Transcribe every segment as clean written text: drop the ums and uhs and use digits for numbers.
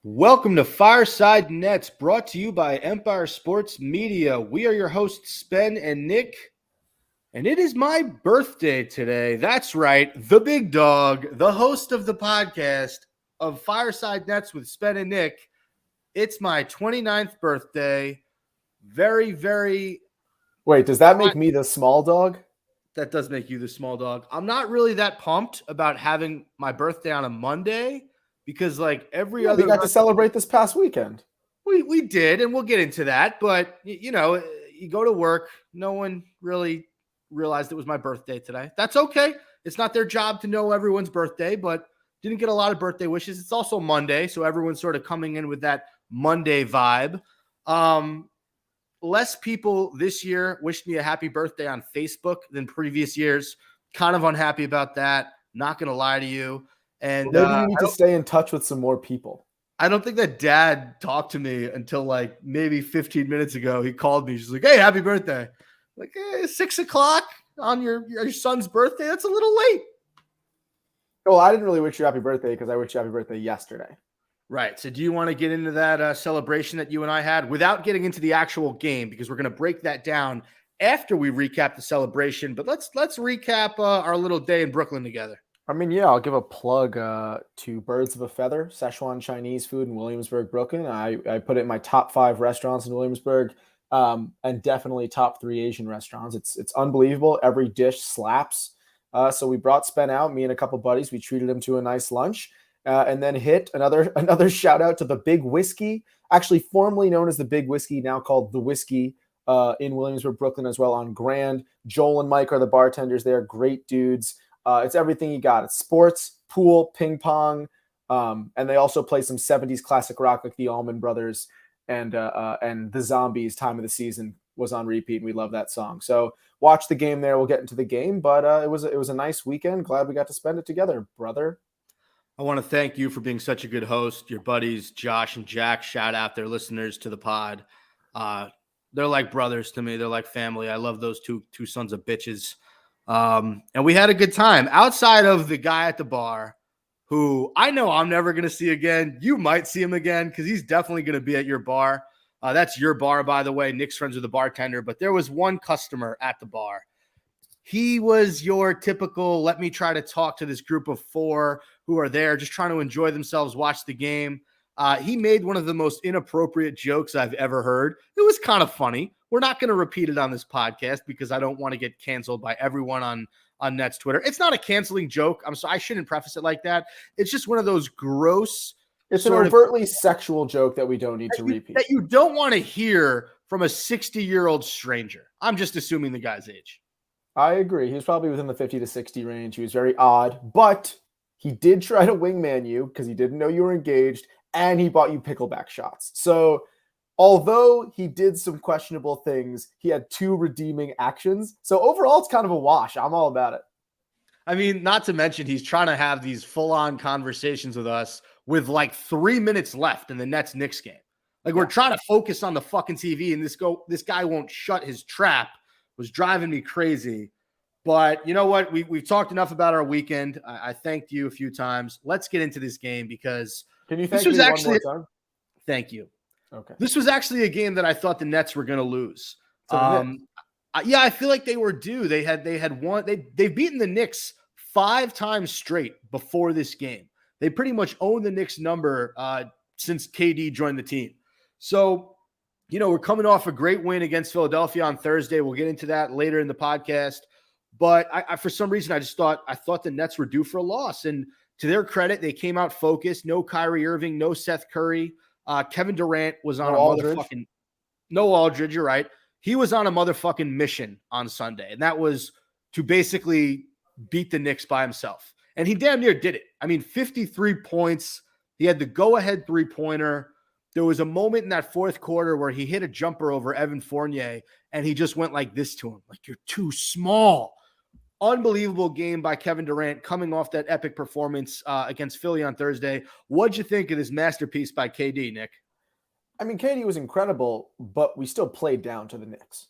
Welcome to Fireside Nets, brought to you by Empire Sports Media. We are your hosts, Spen and Nick, and it is my birthday today. That's right, the big dog, the host of the podcast of Fireside Nets with Spen and Nick. It's my 29th birthday. Very. Wait, does that make me the small dog? That does make you the small dog. I'm not really that pumped about having my birthday on a Monday because, like every other, we got to celebrate this past weekend. We did, and we'll get into that. But you go to work. No one really realized it was my birthday today. That's okay. It's not their job to know everyone's birthday, but didn't get a lot of birthday wishes. It's also Monday, so everyone's sort of coming in with that Monday vibe. Less people this year wished me a happy birthday on Facebook than previous years. Kind of unhappy about that. Not going to lie to you. And maybe you need to stay in touch with some more people. I don't think that Dad talked to me until like maybe 15 minutes ago. He called me. She's like, "Hey, happy birthday." Like, 6 o'clock on your son's birthday? That's a little late. Well, I didn't really wish you happy birthday because I wished you happy birthday yesterday. Right. So do you want to get into that celebration that you and I had without getting into the actual game? Because we're going to break that down after we recap the celebration. But let's recap our little day in Brooklyn together. I mean, yeah, I'll give a plug to Birds of a Feather, Szechuan Chinese food in Williamsburg, Brooklyn. I put it in my top 5 restaurants in Williamsburg, and definitely top 3 Asian restaurants. It's unbelievable. Every dish slaps. So we brought Spen out, me and a couple buddies. We treated him to a nice lunch. And then hit another shout out to the Big Whiskey, actually formerly known as the Big Whiskey, now called the Whiskey, in Williamsburg, Brooklyn as well on Grand. Joel and Mike are the bartenders there. Great dudes. It's everything you got. It's sports, pool, ping pong, and they also play some 70s classic rock like the Allman Brothers and the Zombies. Time of the Season was on repeat, and we love that song. So watch the game there. We'll get into the game, but it was a nice weekend. Glad we got to spend it together, brother. I want to thank you for being such a good host. Your buddies, Josh and Jack, shout out their listeners to the pod. They're like brothers to me. They're like family. I love those two sons of bitches. And we had a good time outside of the guy at the bar who I know I'm never going to see again. You might see him again because he's definitely going to be at your bar. That's your bar, by the way. Nick's friends with the bartender, but there was one customer at the bar. He was your typical, let me try to talk to this group of 4 who are there just trying to enjoy themselves, watch the game. He made one of the most inappropriate jokes I've ever heard. It was kind of funny. We're not going to repeat it on this podcast because I don't want to get canceled by everyone on Nets Twitter. It's not a canceling joke. I'm sorry. I shouldn't preface it like that. It's just one of those gross. It's an overtly sexual joke that we don't need to repeat. That you don't want to hear from a 60-year-old stranger. I'm just assuming the guy's age. I agree. He was probably within the 50 to 60 range. He was very odd, but he did try to wingman you because he didn't know you were engaged, and he bought you pickleback shots. So although he did some questionable things, he had 2 redeeming actions. So overall, it's kind of a wash. I'm all about it. I mean, not to mention he's trying to have these full-on conversations with us with like 3 minutes left in the Nets-Knicks game. Like we're trying to focus on the fucking TV, and this guy won't shut his trap. Was driving me crazy. But you know what? We've talked enough about our weekend. I thanked you a few times. Let's get into this game because can you thank me one more time? Thank you. Okay. This was actually a game that I thought the Nets were going to lose. Yeah, I feel like they were due. They had won. They've beaten the Knicks 5 times straight before this game. They pretty much own the Knicks number since KD joined the team. So, we're coming off a great win against Philadelphia on Thursday. We'll get into that later in the podcast. But I for some reason, I thought the Nets were due for a loss. And to their credit, they came out focused. No Kyrie Irving, no Seth Curry. Kevin Durant was on no Aldridge, you're right. He was on a motherfucking mission on Sunday. And that was to basically beat the Knicks by himself. And he damn near did it. I mean, 53 points. He had the go-ahead 3-pointer. There was a moment in that fourth quarter where he hit a jumper over Evan Fournier, and he just went like this to him, like, "You're too small." Unbelievable game by Kevin Durant coming off that epic performance against Philly on Thursday. What'd you think of this masterpiece by KD, Nick? I mean, KD was incredible, but we still played down to the Knicks.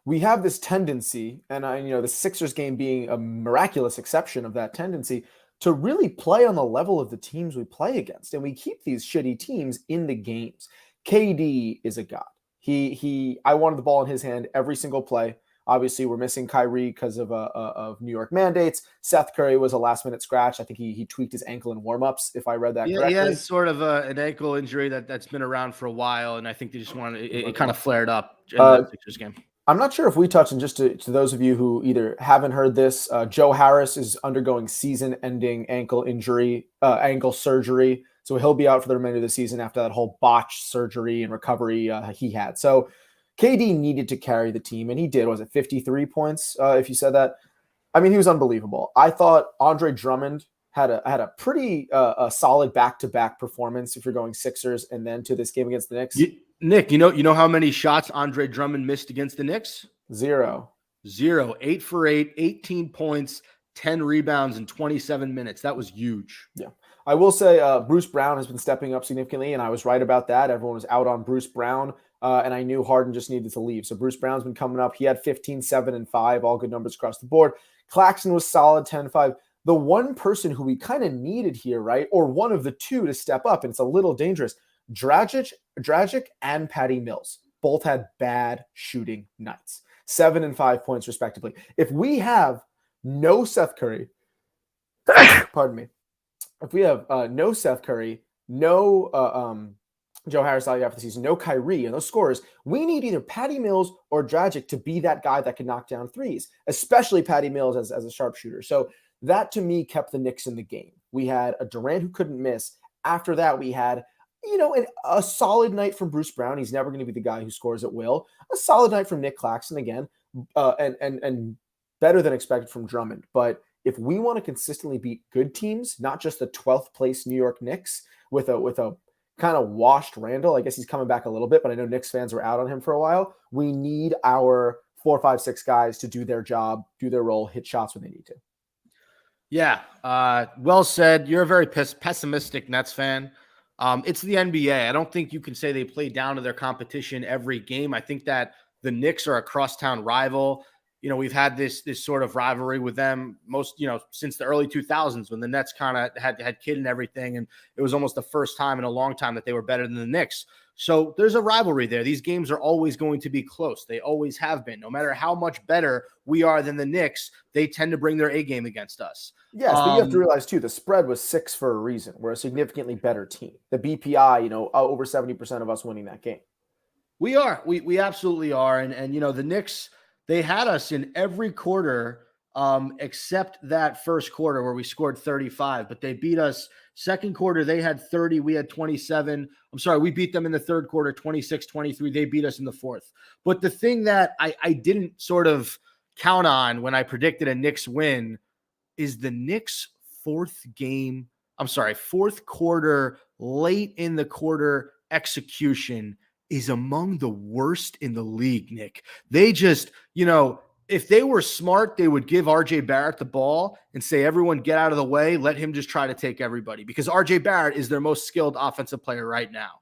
We have this tendency, and the Sixers game being a miraculous exception of that tendency, to really play on the level of the teams we play against. And we keep these shitty teams in the games. KD is a god. I wanted the ball in his hand every single play. Obviously, we're missing Kyrie because of New York mandates. Seth Curry was a last-minute scratch. I think he tweaked his ankle in warm-ups, if I read that correctly. Yeah, it's sort of an ankle injury that's been around for a while, and I think they just wanted it kind of flared up in the Sixers game. I'm not sure if we touched, and just to those of you who either haven't heard this, Joe Harris is undergoing season-ending ankle surgery. So he'll be out for the remainder of the season after that whole botched surgery and recovery he had. So KD needed to carry the team, and he did. Was it 53 points, if you said that? I mean, he was unbelievable. I thought Andre Drummond had a pretty solid back-to-back performance if you're going Sixers and then to this game against the Knicks. Nick, you know how many shots Andre Drummond missed against the Knicks? Zero. 8 for 8, 18 points, 10 rebounds in 27 minutes. That was huge. Yeah. I will say Bruce Brown has been stepping up significantly, and I was right about that. Everyone was out on Bruce Brown, and I knew Harden just needed to leave. So Bruce Brown's been coming up. He had 15, 7, and 5, all good numbers across the board. Claxton was solid, 10, 5. The one person who we kind of needed here, right, or one of the two to step up, and it's a little dangerous, Dragic and Patty Mills both had bad shooting nights, 7 and 5 points respectively. If we have no Seth Curry, pardon me, if we have no Seth Curry, no Joe Harris out after the season, no Kyrie, and those scorers, we need either Patty Mills or Dragic to be that guy that can knock down threes, especially Patty Mills as a sharpshooter. So that to me kept the Knicks in the game. We had a Durant who couldn't miss. After that, we had a solid night from Bruce Brown. He's never going to be the guy who scores at will. A solid night from Nick Claxton again, and better than expected from Drummond. But if we want to consistently beat good teams, not just the 12th place New York Knicks with a kind of washed Randall, I guess he's coming back a little bit, but I know Knicks fans were out on him for a while. We need our 4, 5, 6 guys to do their job, do their role, hit shots when they need to. Yeah, well said. You're a very pessimistic Nets fan. It's the NBA. I don't think you can say they play down to their competition every game. I think that the Knicks are a crosstown rival. We've had this sort of rivalry with them since the early 2000s when the Nets kind of had Kidd and everything. And it was almost the first time in a long time that they were better than the Knicks. So there's a rivalry there. These games are always going to be close. They always have been. No matter how much better we are than the Knicks, they tend to bring their A game against us. Yes, but you have to realize, too, the spread was 6 for a reason. We're a significantly better team. The BPI, over 70% of us winning that game. We are. We absolutely are. And the Knicks, they had us in every quarter except that first quarter where we scored 35. But they beat us. Second quarter, they had 30. We had 27. I'm sorry, we beat them in the third quarter, 26-23. They beat us in the fourth. But the thing that I didn't sort of count on when I predicted a Knicks win is the Knicks' fourth quarter, late in the quarter execution is among the worst in the league, Nick. They just, if they were smart, they would give RJ Barrett the ball and say, everyone get out of the way. Let him just try to take everybody, because RJ Barrett is their most skilled offensive player right now.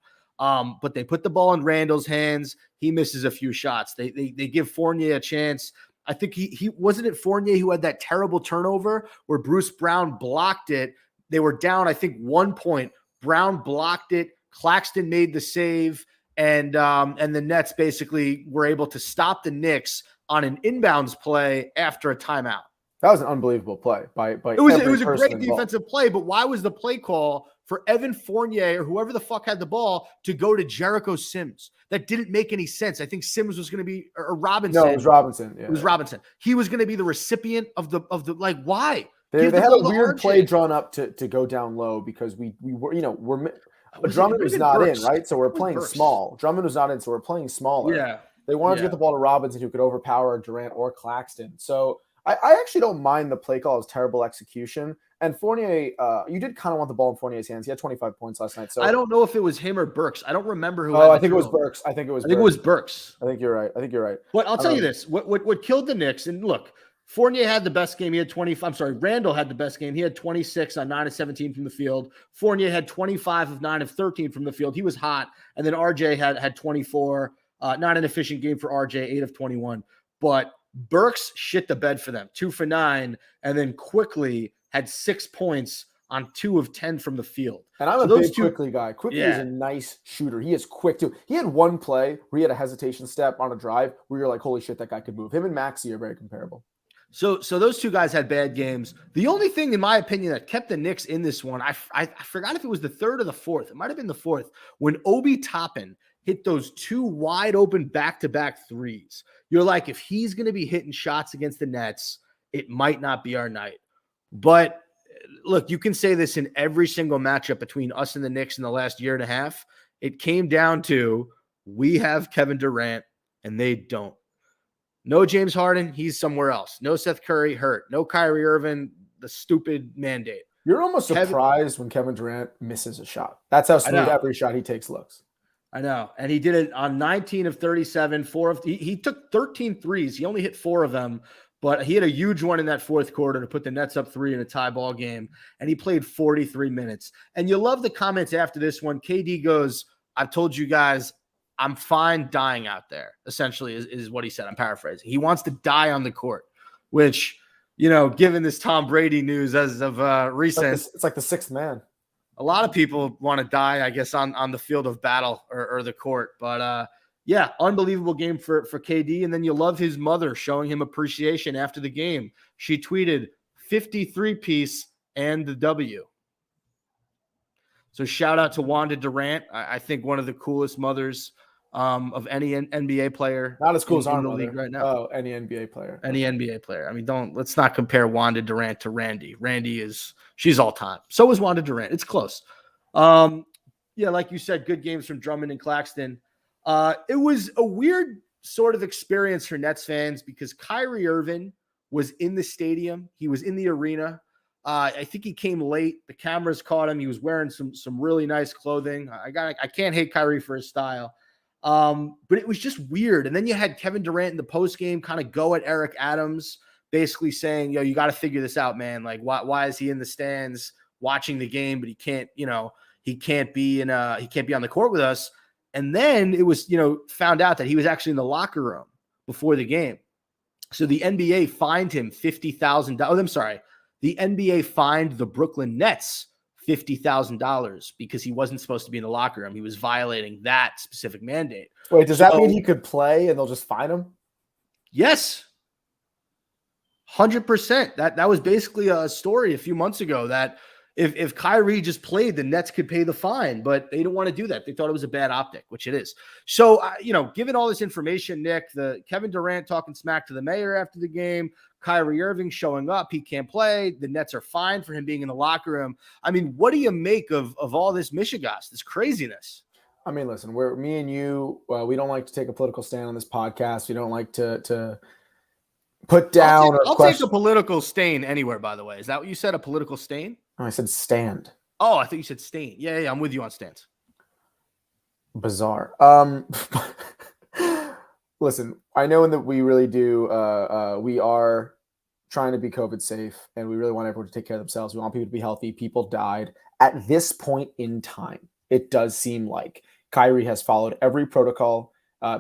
But they put the ball in Randall's hands. He misses a few shots. They give Fournier a chance. I think he wasn't it Fournier who had that terrible turnover where Bruce Brown blocked it. They were down, I think, 1 point. Brown blocked it. Claxton made the save. And the Nets basically were able to stop the Knicks on an inbounds play after a timeout. That was an unbelievable play by it was a great defensive play, but why was the play call for Evan Fournier or whoever the fuck had the ball to go to Jericho Sims? That didn't make any sense. I think Sims was going to be or Robinson. No, it was Robinson. Yeah. It was Robinson. He was going to be the recipient of the why? They had a weird play drawn up to go down low because we were Drummond was not in, right? So we're playing small. Drummond was not in, so we're playing smaller. Yeah. They wanted to get the ball to Robinson, who could overpower Durant or Claxton. So I actually don't mind the play call as terrible execution. And Fournier, you did kind of want the ball in Fournier's hands. He had 25 points last night. So I don't know if it was him or Burks. I don't remember who. I think it was Burks. I think it was Burks. I think you're right. But I'll tell you this: what killed the Knicks? And look, Fournier had the best game. He had 20. I'm sorry, Randall had the best game. He had 26 on 9 of 17 from the field. Fournier had 25 of 9 of 13 from the field. He was hot. And then RJ had 24. Not an efficient game for RJ, 8 of 21. But Burks shit the bed for them, 2 for 9, and then quickly had 6 points on 2 of 10 from the field. And I'm so a big Quickly guy. Quickly is a nice shooter. He is quick too. He had one play where he had a hesitation step on a drive where you're like, holy shit, that guy could move. Him and Maxey are very comparable. So those two guys had bad games. The only thing, in my opinion, that kept the Knicks in this one, I forgot if it was the third or the fourth. It might have been the fourth, when Obi Toppin hit those 2 wide open back-to-back threes. You're like, if he's going to be hitting shots against the Nets, it might not be our night. But look, you can say this in every single matchup between us and the Knicks in the last year and a half. It came down to, we have Kevin Durant and they don't. No James Harden, he's somewhere else. No Seth Curry, hurt. No Kyrie Irving, the stupid mandate. You're almost surprised when Kevin Durant misses a shot. That's how smooth every shot he takes looks. I know. And he did it on 19 of 37. He took 13 threes. He only hit 4 of them, but he had a huge one in that fourth quarter to put the Nets up 3 in a tie ball game. And he played 43 minutes. And you love the comments after this one. KD goes, I've told you guys, I'm fine dying out there, essentially, is what he said. I'm paraphrasing. He wants to die on the court, which, given this Tom Brady news as of recent. It's like the sixth man. A lot of people want to die, I guess, on the field of battle or the court. But, unbelievable game for KD. And then you love his mother showing him appreciation after the game. She tweeted 53-piece and the W. So shout out to Wanda Durant. I think one of the coolest mothers of any NBA player. Not as cool as our in the mother. league right now. Oh, any NBA player. Any NBA player. I mean, let's not compare Wanda Durant to Randy. She's all time. So is Wanda Durant. It's close. Like you said, good games from Drummond and Claxton. It was a weird sort of experience for Nets fans because Kyrie Irving was in the stadium. He was in the arena. I think he came late. The cameras caught him. He was wearing some really nice clothing. I can't hate Kyrie for his style. But it was just weird. And then you had Kevin Durant in the post game kind of go at Eric Adams, basically saying, you got to figure this out, man. Like, why is he in the stands watching the game, but he can't be on the court with us. And then it was, found out that he was actually in the locker room before the game. So the NBA fined him $50,000. Oh, I'm sorry. The NBA fined the Brooklyn Nets $50,000 because he wasn't supposed to be in the locker room. He was violating that specific mandate. Wait, does that mean he could play and they'll just fine him? Yes. 100%. That was basically a story a few months ago that if Kyrie just played, the Nets could pay the fine, but they didn't want to do that. They thought it was a bad optic, which it is. So, given all this information, Nick, the Kevin Durant talking smack to the mayor after the game, Kyrie Irving showing up, he can't play. The Nets are fined for him being in the locker room. I mean, what do you make of all this Michigas, this craziness? I mean, listen, me and you, we don't like to take a political stand on this podcast. We don't like to put down I'll take a political stain anywhere, by the way. Is that what you said, a political stain? No, I said stand. Oh, I thought you said stain. Yeah, I'm with you on stands. Bizarre. Listen, I know that we really do. We are trying to be COVID safe, and we really want everyone to take care of themselves. We want people to be healthy. People died. At this point in time, it does seem like Kyrie has followed every protocol.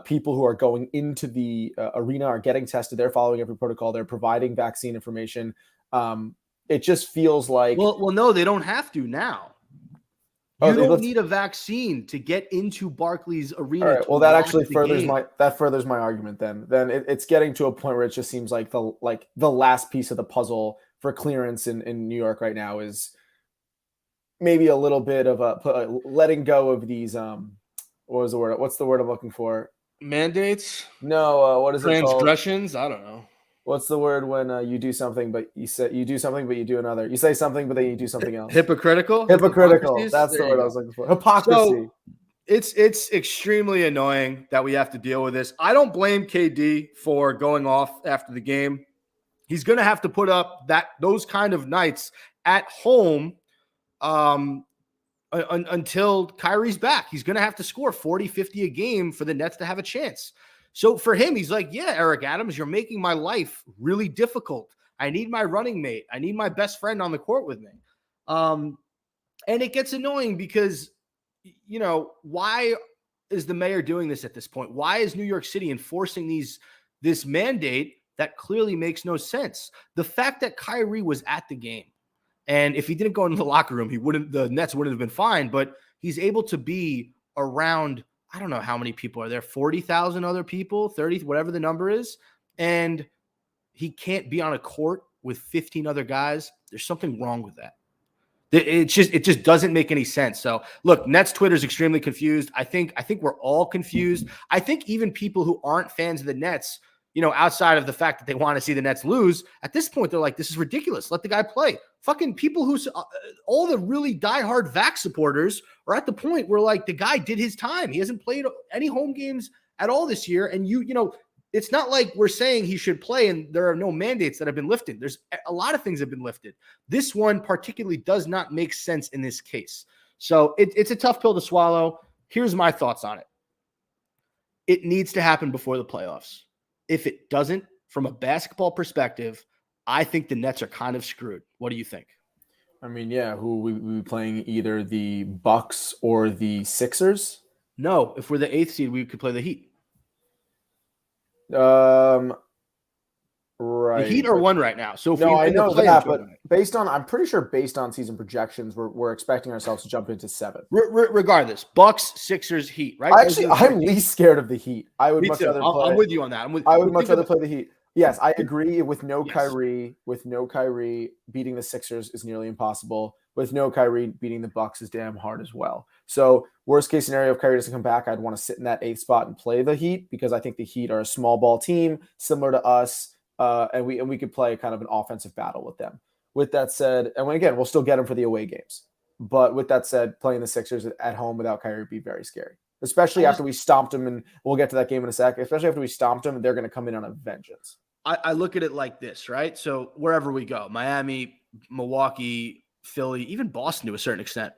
People who are going into the arena are getting tested. They're following every protocol. They're providing vaccine information. It just feels like... Well, no, they don't have to now. You don't need a vaccine to get into Barclays Arena. All right, well, that actually furthers my argument. Then it's getting to a point where it just seems like the last piece of the puzzle for clearance in New York right now is maybe a little bit of a letting go of these. What was the word? What's the word I'm looking for? Mandates? No. What is it called? Transgressions? I don't know. What's the word when you do something, but you do something, but you do another? You say something, but then you do something else. Hypocritical? Hypocritical. That's the word I was looking for. Hypocrisy. So, it's extremely annoying that we have to deal with this. I don't blame KD for going off after the game. He's going to have to put up those kind of nights at home until Kyrie's back. He's going to have to score 40, 50 a game for the Nets to have a chance. So for him, he's like, yeah, Eric Adams, you're making my life really difficult. I need my running mate. I need my best friend on the court with me. And it gets annoying because, why is the mayor doing this at this point? Why is New York City enforcing this mandate that clearly makes no sense? The fact that Kyrie was at the game, And if he didn't go into the locker room, the Nets wouldn't have been fine, but he's able to be around, I don't know how many people are there, 40,000 other people, 30, whatever the number is. And he can't be on a court with 15 other guys. There's something wrong with that. It just doesn't make any sense. So look, Nets Twitter is extremely confused. I think we're all confused. I think even people who aren't fans of the Nets, outside of the fact that they want to see the Nets lose, at this point, they're like, this is ridiculous. Let the guy play. Fucking people all the really diehard Vax supporters are at the point where like the guy did his time. He hasn't played any home games at all this year. And it's not like we're saying he should play and there are no mandates that have been lifted. There's a lot of things have been lifted. This one particularly does not make sense in this case. So it's a tough pill to swallow. Here's my thoughts on it. It needs to happen before the playoffs. If it doesn't, from a basketball perspective, I think the Nets are kind of screwed. What do you think? I mean, yeah, who we be playing, either the Bucks or the Sixers? No, if we're the 8th seed, we could play the Heat. Right. The Heat are one right now. So if I know that, but I'm pretty sure based on season projections, we're expecting ourselves to jump into 7. Regardless, Bucks, Sixers, Heat, right? I'm least scared of the Heat. I would much rather play. I'm with you on that. I would much rather play the Heat. Yes, I agree. With no Kyrie, beating the Sixers is nearly impossible. With no Kyrie, beating the Bucks is damn hard as well. So worst case scenario, if Kyrie doesn't come back, I'd want to sit in that 8th spot and play the Heat, because I think the Heat are a small ball team similar to us, and we could play kind of an offensive battle with them. With that said, and again, we'll still get them for the away games. But with that said, playing the Sixers at home without Kyrie would be very scary. Especially after we stomped them, and we'll get to that game in a sec. Especially after we stomped them, they're going to come in on a vengeance. I look at it like this, right? So wherever we go, Miami, Milwaukee, Philly, even Boston to a certain extent,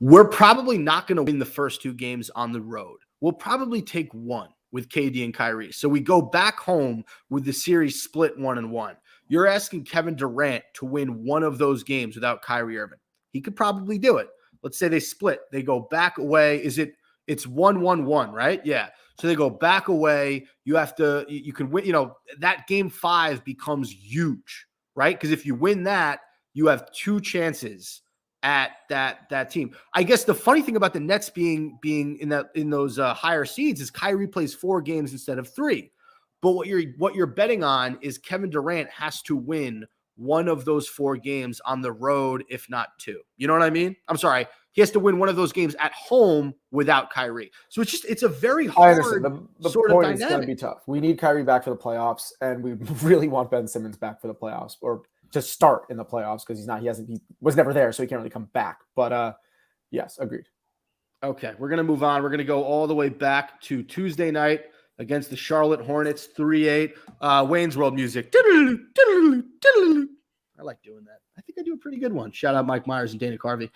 we're probably not going to win the first 2 games on the road. We'll probably take one with KD and Kyrie. So we go back home with the series split 1-1. You're asking Kevin Durant to win one of those games without Kyrie Irving. He could probably do it. Let's say they split. They go back away. It's 1-1-1, right? Yeah. So they go back away. You can win, that game 5 becomes huge, right? Because if you win that, you have 2 chances at that team. I guess the funny thing about the Nets being in those higher seeds is Kyrie plays 4 games instead of 3. But what you're betting on is Kevin Durant has to win one of those 4 games on the road, if not 2. You know what I mean? I'm sorry. He has to win one of those games at home without Kyrie. So it's a very hard the sort point of dynamic. Is going to be tough. We need Kyrie back for the playoffs, and we really want Ben Simmons back for the playoffs, or to start in the playoffs, because he was never there, so he can't really come back. But yes, agreed. Okay, we're going to move on. We're going to go all the way back to Tuesday night against the Charlotte Hornets, 3-8. Wayne's World music. I like doing that. I think I do a pretty good one. Shout out Mike Myers and Dana Carvey.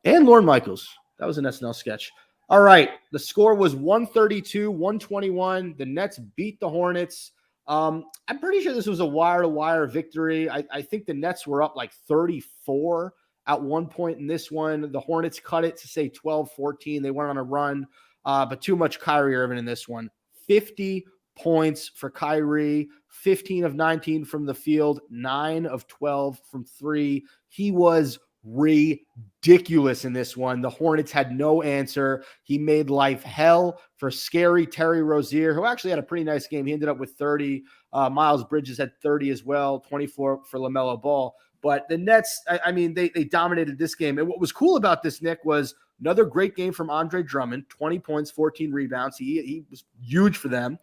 And Lorne Michaels. That was an SNL sketch. All right. The score was 132-121. The Nets beat the Hornets. I'm pretty sure this was a wire-to-wire victory. I think the Nets were up like 34 at one point in this one. The Hornets cut it to say 12-14. They went on a run, but too much Kyrie Irving in this one. 50 points for Kyrie, 15 of 19 from the field, 9 of 12 from 3. He was ridiculous in this one. The Hornets had no answer. He made life hell for scary Terry Rozier, who actually had a pretty nice game. He ended up with 30. Miles Bridges had 30 as well, 24 for LaMelo Ball. But the Nets, they dominated this game. And what was cool about this, Nick, was another great game from Andre Drummond, 20 points, 14 rebounds. He was huge for them.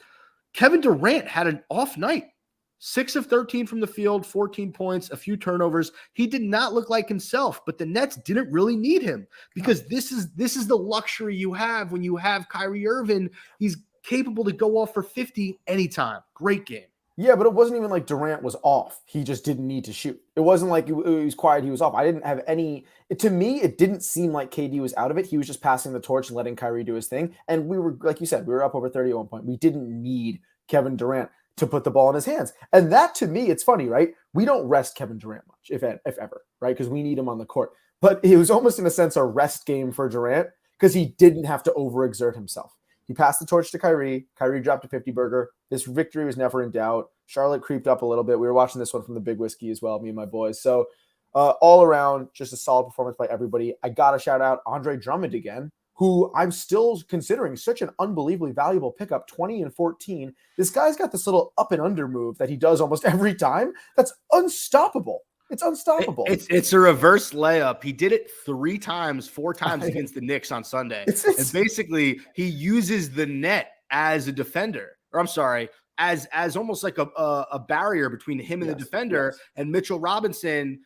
Kevin Durant had an off night. 6 of 13 from the field, 14 points, a few turnovers. He did not look like himself, but the Nets didn't really need him, because this is the luxury you have when you have Kyrie Irving. He's capable to go off for 50 anytime. Great game. Yeah, but it wasn't even like Durant was off. He just didn't need to shoot. It wasn't like it was quiet. He was off. I didn't have any. To me, it didn't seem like KD was out of it. He was just passing the torch and letting Kyrie do his thing. And we were, like you said, we were up over 30 at one point. We didn't need Kevin Durant to put the ball in his hands. And that, to me, it's funny, right? We don't rest Kevin Durant much, if ever, right? Because we need him on the court. But it was almost, in a sense, a rest game for Durant, because he didn't have to overexert himself. He passed the torch to Kyrie. Kyrie dropped a 50-burger. This victory was never in doubt. Charlotte creeped up a little bit. We were watching this one from the Big Whiskey as well, me and my boys. So All around, just a solid performance by everybody. I got to shout out Andre Drummond again, who I'm still considering such an unbelievably valuable pickup, 20 and 14. This guy's got this little up and under move that he does almost every time. That's unstoppable. It's unstoppable. It's a reverse layup. He did it 4 times against the Knicks on Sunday. And basically, he uses the net as a defender. Or I'm sorry, as almost like a barrier between him and the defender. Yes. And Mitchell Robinson,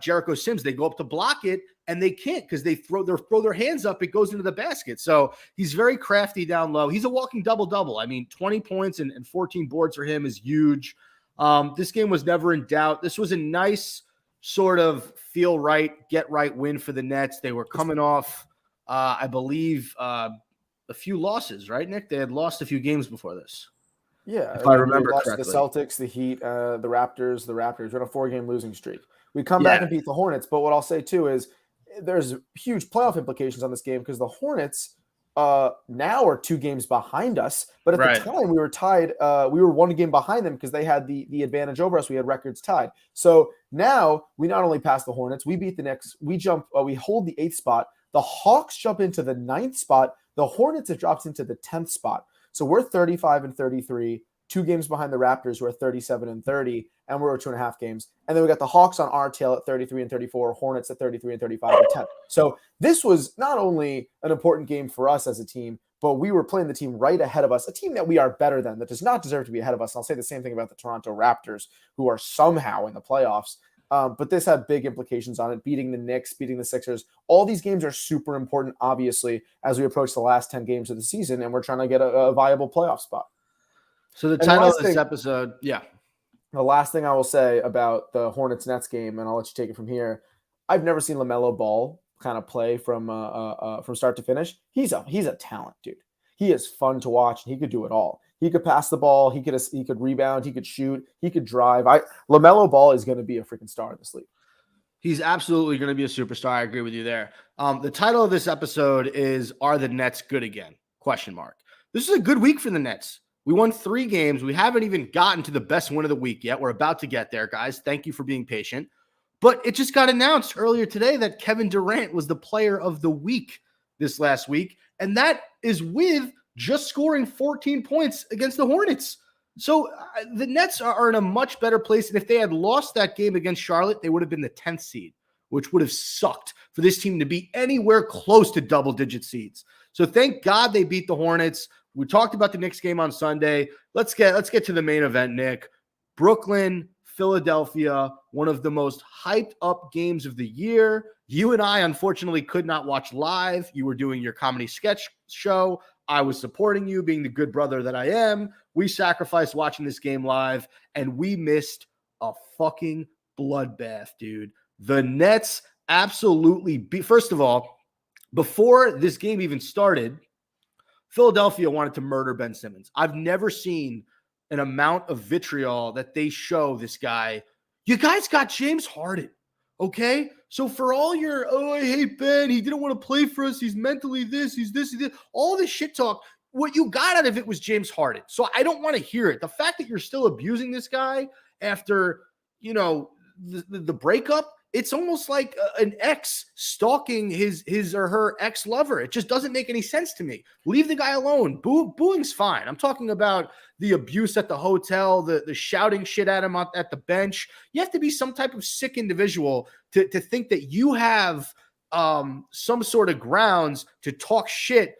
Jericho Sims, they go up to block it, and they can't because they throw their hands up. It goes into the basket. So he's very crafty down low. He's a walking double-double. I mean, 20 points and 14 boards for him is huge. This game was never in doubt. This was a nice sort of feel right, get right win for the Nets. They were coming off, I believe, a few losses, right, Nick? They had lost a few games before this. Yeah, if I remember correctly. The Celtics, the Heat, the Raptors. The Raptors were on a 4-game losing streak. We come back and beat the Hornets, but what I'll say too is there's huge playoff implications on this game because the Hornets now are 2 games behind us, but at the time we were tied. We were 1 game behind them because they had the advantage over us. We had records tied. So now we not only pass the Hornets, we beat the Knicks. We hold the 8th spot. The Hawks jump into the 9th spot. The Hornets have dropped into the 10th spot. So we're 35 and 33, 2 games behind the Raptors, who are 37 and 30, and we're 2.5 games. And then we got the Hawks on our tail at 33 and 34, Hornets at 33 and 35 and 10. So this was not only an important game for us as a team, but we were playing the team right ahead of us, a team that we are better than, that does not deserve to be ahead of us. And I'll say the same thing about the Toronto Raptors, who are somehow in the playoffs. But this had big implications on it, beating the Knicks, beating the Sixers. All these games are super important, obviously, as we approach the last 10 games of the season, and we're trying to get a viable playoff spot. So the title of this episode, the last thing I will say about the Hornets-Nets game, and I'll let you take it from here, I've never seen LaMelo Ball kind of play from start to finish. He's a talent, dude. He is fun to watch, and he could do it all. He could pass the ball. He could rebound. He could shoot. He could drive. LaMelo Ball is going to be a freaking star in this league. He's absolutely going to be a superstar. I agree with you there. The title of this episode is "Are the Nets Good Again?" ? This is a good week for the Nets. We won 3 games. We haven't even gotten to the best win of the week yet. We're about to get there, guys. Thank you for being patient. But it just got announced earlier today that Kevin Durant was the player of the week this last week, and that is with just scoring 14 points against the Hornets. So the Nets are in a much better place. And if they had lost that game against Charlotte, they would have been the 10th seed, which would have sucked for this team to be anywhere close to double-digit seeds. So thank God they beat the Hornets. We talked about the Knicks game on Sunday. Let's get to the main event, Nick. Brooklyn, Philadelphia, one of the most hyped up games of the year. You and I, unfortunately, could not watch live. You were doing your comedy sketch show. I was supporting you, being the good brother that I am. We sacrificed watching this game live, and we missed a fucking bloodbath, dude. The Nets absolutely beat. First of all, before this game even started, Philadelphia wanted to murder Ben Simmons. I've never seen an amount of vitriol that they show this guy. You guys got James Harden, okay? So for all your, I hate Ben, he didn't want to play for us, he's mentally this, he's this, all this shit talk, what you got out of it was James Harden. So I don't want to hear it. The fact that you're still abusing this guy after, the breakup, it's almost like an ex stalking his or her ex-lover. It just doesn't make any sense to me. Leave the guy alone. Booing's fine. I'm talking about the abuse at the hotel, the shouting shit at him at the bench. You have to be some type of sick individual to think that you have some sort of grounds to talk shit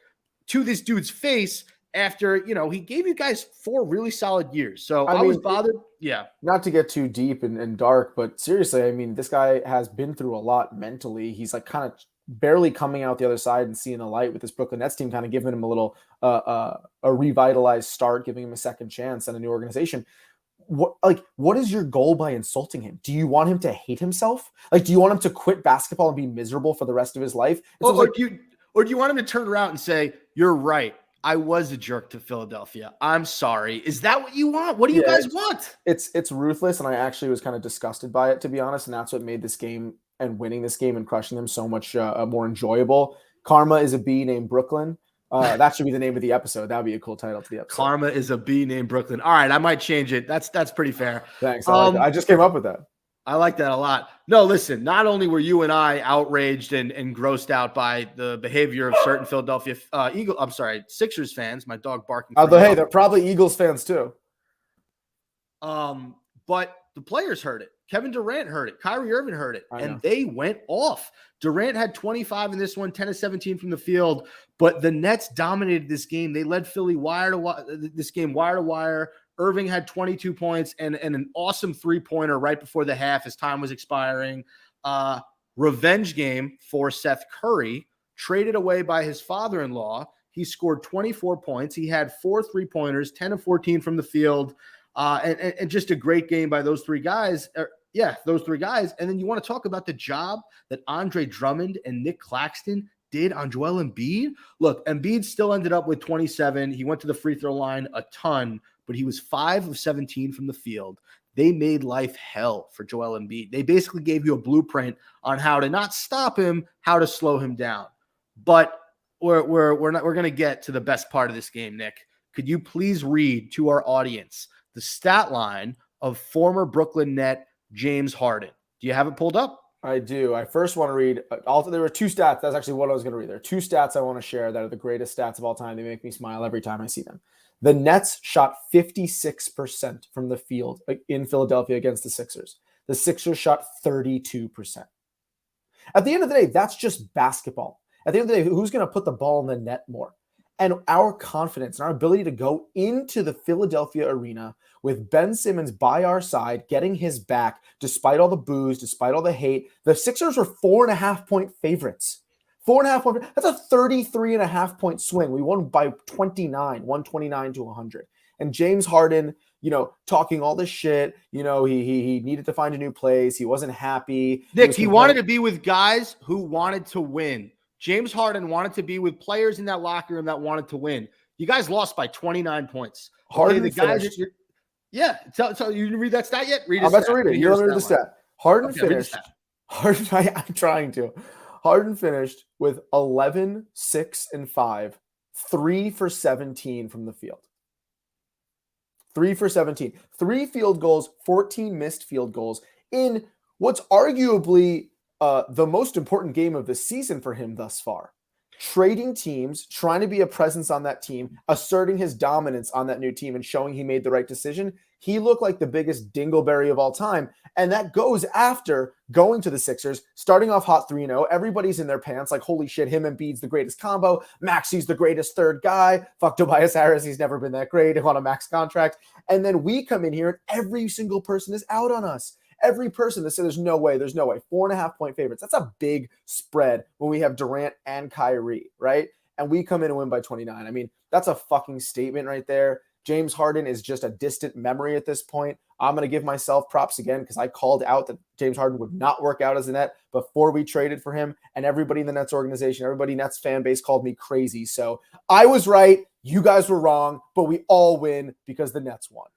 to this dude's face after, he gave you guys 4 really solid years. So I was bothered. Not to get too deep and dark, but seriously, I mean, this guy has been through a lot mentally. He's like kind of barely coming out the other side and seeing the light with this Brooklyn Nets team, kind of giving him a little a revitalized start, giving him a second chance and a new organization. What is your goal by insulting him? Do you want him to hate himself? Like, do you want him to quit basketball and be miserable for the rest of his life? Or do you want him to turn around and say, "You're right, I was a jerk to Philadelphia. I'm sorry." Is that what you want? What do you guys want? It's ruthless, and I actually was kind of disgusted by it, to be honest, and that's what made this game and winning this game and crushing them so much more enjoyable. Karma is a bee named Brooklyn. That should be the name of the episode. That would be a cool title to the episode. Karma is a bee named Brooklyn. All right, I might change it. That's pretty fair. Thanks. I just came up with that. I like that a lot. No, listen, not only were you and I outraged and grossed out by the behavior of certain Philadelphia Sixers fans, my dog barking. Although, hey, they're probably Eagles fans too. But the players heard it. Kevin Durant heard it. Kyrie Irving heard it. And they went off. Durant had 25 in this one, 10 of 17 from the field. But the Nets dominated this game. They led Philly wire to wire. Irving had 22 points and an awesome three-pointer right before the half as time was expiring. Revenge game for Seth Curry, traded away by his father-in-law. He scored 24 points. He had 4 three-pointers, 10 of 14 from the field. And just a great game by those three guys. Those three guys. And then you want to talk about the job that Andre Drummond and Nick Claxton did on Joel Embiid. Look, Embiid still ended up with 27. He went to the free throw line a ton, but he was 5 of 17 from the field. They made life hell for Joel Embiid. They basically gave you a blueprint on how to not stop him, how to slow him down. But we're going to get to the best part of this game, Nick. Could you please read to our audience the stat line of former Brooklyn Net James Harden? Do you have it pulled up? I do. I first want to read there were 2 stats. That's actually what I was going to read. There are 2 stats I want to share that are the greatest stats of all time. They make me smile every time I see them. The Nets shot 56% from the field in Philadelphia against the Sixers. The Sixers shot 32%. At the end of the day, that's just basketball. At the end of the day, who's going to put the ball in the net more? And our confidence and our ability to go into the Philadelphia arena with Ben Simmons by our side, getting his back, despite all the boos, despite all the hate. The Sixers were 4.5-point favorites. 4.5 point. That's a 33.5-point swing. We won by 29, 129 to 100. And James Harden, talking all this shit. He needed to find a new place. He wasn't happy. Nick, he wanted to be with guys who wanted to win. James Harden wanted to be with players in that locker room that wanted to win. You guys lost by 29 points. Harden finished. Tell you read that stat yet? I'm about to read it. You don't read the stat. Harden finished. I'm trying to. Harden finished with 11, 6, and 5, 3 for 17 from the field. 3 for 17. 3 field goals, 14 missed field goals in what's arguably the most important game of the season for him thus far. Trading teams, trying to be a presence on that team, asserting his dominance on that new team and showing he made the right decision. He looked like the biggest dingleberry of all time. And that goes after going to the Sixers, starting off hot 3-0. Everybody's in their pants like, holy shit, him and Embiid's the greatest combo. Maxi's the greatest third guy. Fuck Tobias Harris. He's never been that great on a max contract. And then we come in here and every single person is out on us. Every person that said there's no way. 4.5-point favorites. That's a big spread when we have Durant and Kyrie, right? And we come in and win by 29. I mean, that's a fucking statement right there. James Harden is just a distant memory at this point. I'm going to give myself props again because I called out that James Harden would not work out as a Net before we traded for him. And everybody in the Nets organization, everybody Nets fan base called me crazy. So I was right. You guys were wrong, but we all win because the Nets won.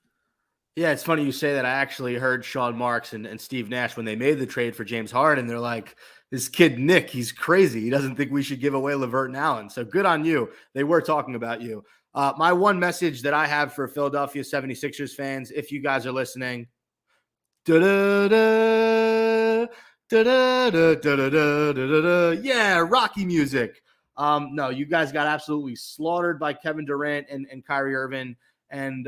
Yeah, it's funny you say that. I actually heard Sean Marks and Steve Nash when they made the trade for James Harden. They're like, this kid Nick, he's crazy. He doesn't think we should give away LeVert and Allen. So good on you. They were talking about you. My one message that I have for Philadelphia 76ers fans, if you guys are listening, yeah, Rocky music. No, you guys got absolutely slaughtered by Kevin Durant and Kyrie Irving. And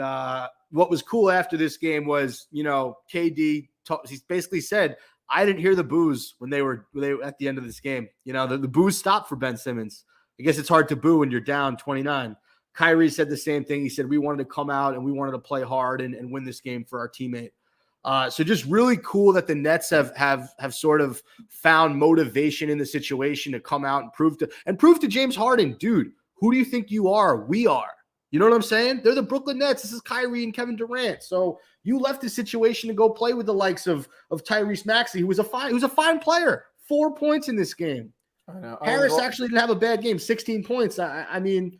what was cool after this game was, KD, he basically said, I didn't hear the boos when they were at the end of this game. The boos stopped for Ben Simmons. I guess it's hard to boo when you're down 29. Kyrie said the same thing. He said, we wanted to come out and we wanted to play hard and win this game for our teammate. So just really cool that the Nets have sort of found motivation in the situation to come out and prove to James Harden, dude, who do you think you are? We are. You know what I'm saying? They're the Brooklyn Nets. This is Kyrie and Kevin Durant. So you left the situation to go play with the likes of Tyrese Maxey, who was a fine player. 4 points in this game. I know. Harris actually didn't have a bad game. 16 points. I mean,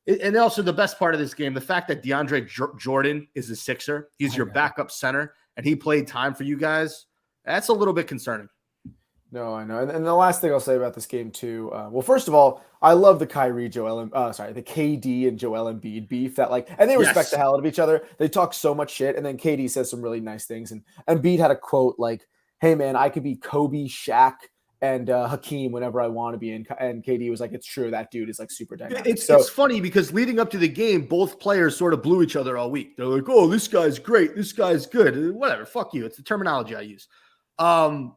and also the best part of this game, the fact that DeAndre Jordan is a Sixer. He's your backup center, and he played time for you guys. That's a little bit concerning. No, I know. And the last thing I'll say about this game too. Well, first of all, I love the the KD and Joel Embiid beef and they respect the hell out of each other. They talk so much shit, and then KD says some really nice things. And Embiid had a quote like, hey man, I could be Kobe, Shaq, and Hakeem whenever I want to be. And KD was like, it's true. That dude is like super dynamic. It's funny because leading up to the game, both players sort of blew each other all week. They're like, oh, this guy's great. This guy's good. Whatever. Fuck you. It's the terminology I use. And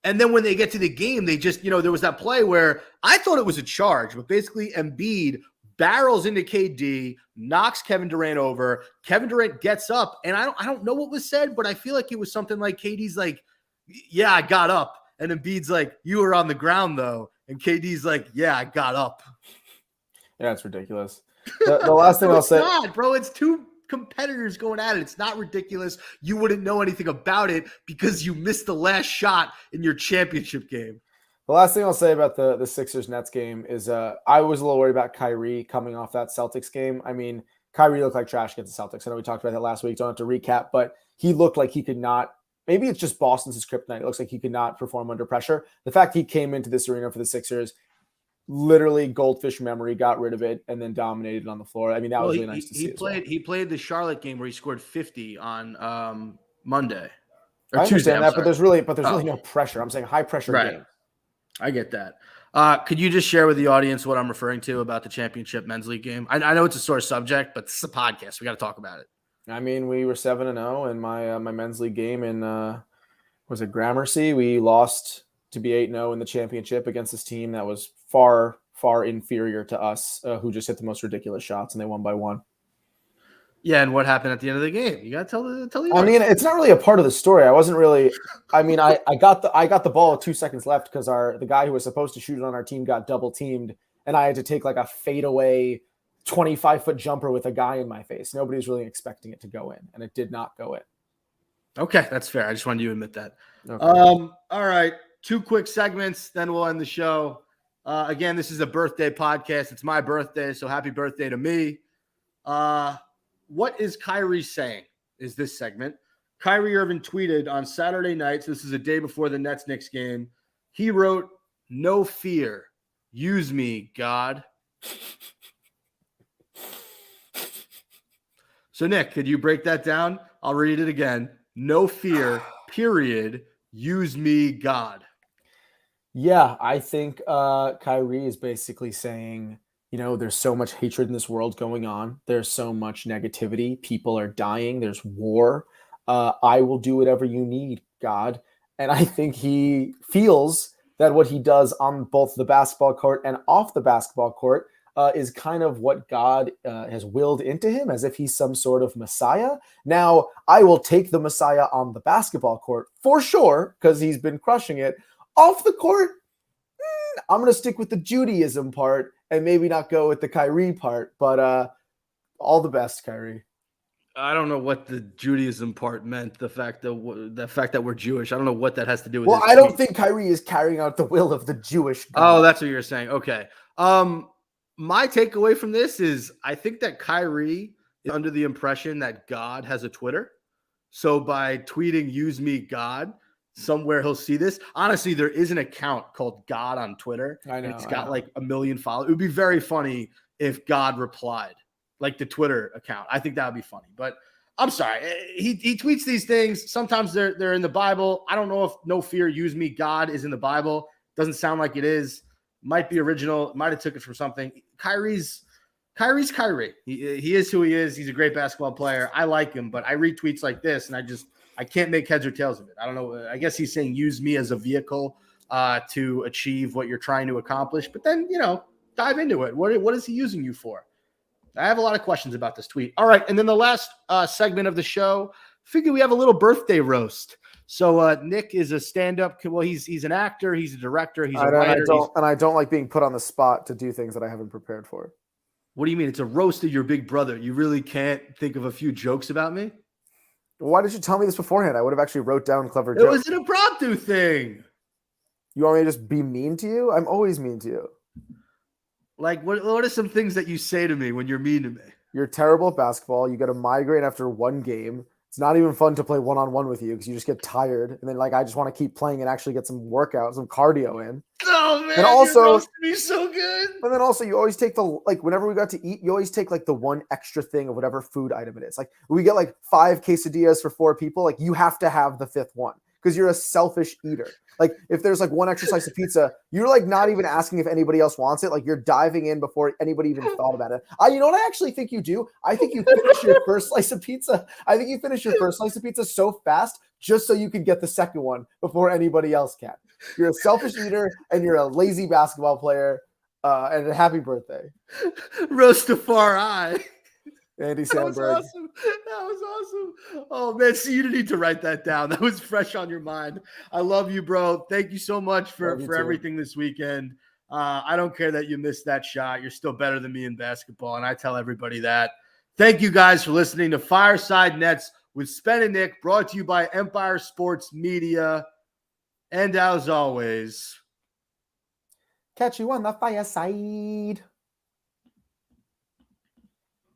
then when they get to the game, they just, there was that play where I thought it was a charge, but basically Embiid barrels into KD, knocks Kevin Durant over. Kevin Durant gets up, and I don't know what was said, but I feel like it was something like KD's like, yeah, I got up. And Embiid's like, you were on the ground, though. And KD's like, yeah, I got up. Yeah, it's ridiculous. The last thing I'll say. It's not, bro. It's two competitors going at it. It's not ridiculous. You wouldn't know anything about it because you missed the last shot in your championship game. The last thing I'll say about the Sixers-Nets game is I was a little worried about Kyrie coming off that Celtics game. I mean, Kyrie looked like trash against the Celtics. I know we talked about that last week. Don't have to recap, but he looked like he could not. Maybe it's just Boston's kryptonite. It looks like he could not perform under pressure. The fact he came into this arena for the Sixers, literally goldfish memory, got rid of it, and then dominated on the floor. I mean, that was really nice to see. He played the Charlotte game where he scored 50 on Monday. I understand that, but there's really no pressure. I'm saying high pressure game. I get that. Could you just share with the audience what I'm referring to about the championship men's league game? I know it's a sore subject, but this is a podcast. We got to talk about it. I mean, we were 7-0 in my men's league game in was it Gramercy? We lost to be 8-0 in the championship against this team that was far inferior to us, who just hit the most ridiculous shots, and they won by 1. Yeah, and what happened at the end of the game? You got to tell the. I mean, it's not really a part of the story. I wasn't really. I mean, I got the ball with 2 seconds left because the guy who was supposed to shoot it on our team got double teamed, and I had to take like a fadeaway 25-foot jumper with a guy in my face. Nobody's really expecting it to go in, and it did not go in. Okay, that's fair. I just wanted you to admit that. Okay. All right, 2 quick segments, then we'll end the show. Again, this is a birthday podcast. It's my birthday, so happy birthday to me. What is Kyrie saying is this segment. Kyrie Irving tweeted on Saturday night, so this is a day before the Nets-Knicks game. He wrote, "No fear. Use me, God." So, Nick, could you break that down? I'll read it again. No fear, period. Use me, God. Yeah, I think Kyrie is basically saying, there's so much hatred in this world going on. There's so much negativity. People are dying. There's war. I will do whatever you need, God. And I think he feels that what he does on both the basketball court and off the basketball court is kind of what God has willed into him, as if he's some sort of Messiah. Now, I will take the Messiah on the basketball court for sure, because he's been crushing it. Off the court, I'm going to stick with the Judaism part and maybe not go with the Kyrie part, but all the best, Kyrie. I don't know what the Judaism part meant. The fact that we're Jewish. I don't know what that has to do with. Well, I don't think Kyrie is carrying out the will of the Jewish God. Oh, that's what you're saying. Okay. My takeaway from this is I think that Kyrie is under the impression that God has a Twitter. So by tweeting, "Use me, God," somewhere he'll see this. Honestly, there is an account called God on Twitter. I know. It's got like 1 million followers. It would be very funny if God replied, like the Twitter account. I think that would be funny. But I'm sorry. He tweets these things. Sometimes they're in the Bible. I don't know if "No fear, use me, God" is in the Bible. Doesn't sound like it is. Might be original. Might have took it from something. Kyrie's Kyrie. He is who he is. He's a great basketball player. I like him, but I read tweets like this, and I can't make heads or tails of it. I don't know. I guess he's saying use me as a vehicle to achieve what you're trying to accomplish. But then, dive into it. What is he using you for? I have a lot of questions about this tweet. All right, and then the last segment of the show, figure we have a little birthday roast. So Nick is a stand-up. Well, he's an actor. He's a director. He's a writer. I don't like being put on the spot to do things that I haven't prepared for. What do you mean? It's a roast of your big brother. You really can't think of a few jokes about me? Why did you tell me this beforehand? I would have actually wrote down clever jokes. It was an impromptu thing. You want me to just be mean to you? I'm always mean to you. Like, what are some things that you say to me when you're mean to me? You're terrible at basketball. You get a migraine after one game. It's not even fun to play one-on-one with you because you just get tired. And then, I just want to keep playing and actually get some workout, some cardio in. Oh, man, and also, you're roasting me so good. And then also, you always take whenever we got to eat, you always take, the one extra thing of whatever food item it is. We get, 5 quesadillas for 4 people. You have to have the 5th one because you're a selfish eater. Like if there's like one extra slice of pizza, you're like not even asking if anybody else wants it. Like you're diving in before anybody even thought about it. You know what I actually think you do? I think you finish your first slice of pizza. I think you finish your first slice of pizza so fast just so you can get the second one before anybody else can. You're a selfish eater and you're a lazy basketball player. And a happy birthday. Rastafari. Andy That was Sandberg. awesome. That was awesome. Oh, man. See, you need to write that down. That was fresh on your mind. I love you, bro. Thank you so much for everything this weekend. I don't care that you missed that shot. You're still better than me in basketball, and I tell everybody that. Thank you guys for listening to Fireside Nets with Spen and Nick, brought to you by Empire Sports Media. And as always, catch you on the fireside.